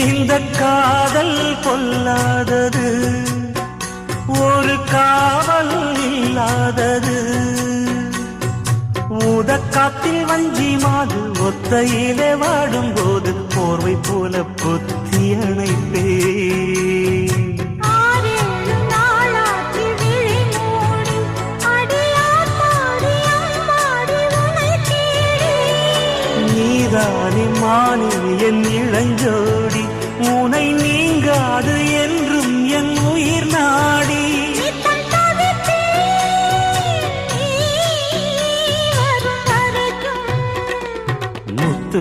இந்த காதல் கொல்லாதது, ஒரு காவல் இல்லாதது. ஊதக்காத்தில் வஞ்சி மாது ஒத்தையிலே வாடும் போது போர்வை போல பொத்தி அணைப்பே. நீதானே மானே என் இளஞ்சோ